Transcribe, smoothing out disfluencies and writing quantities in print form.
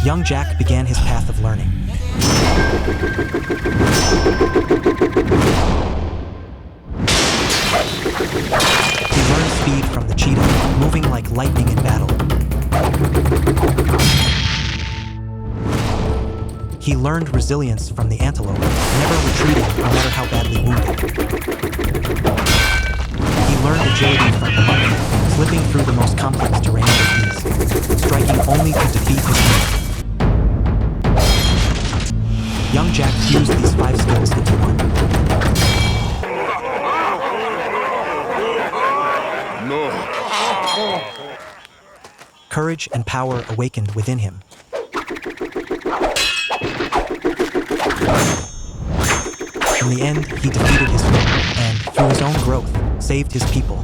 Young Jack began his path of learning. He learned speed from the cheetah, moving like lightning in battle. He learned resilience from the antelope, never retreating no matter how badly wounded. He learned agility from the monkey, slipping through the most complex terrain with ease, striking only to defeat his foe. Young Jack fused these 5 skills into one. Courage and power awakened within him. In the end, he defeated his foe and, through his own growth, saved his people.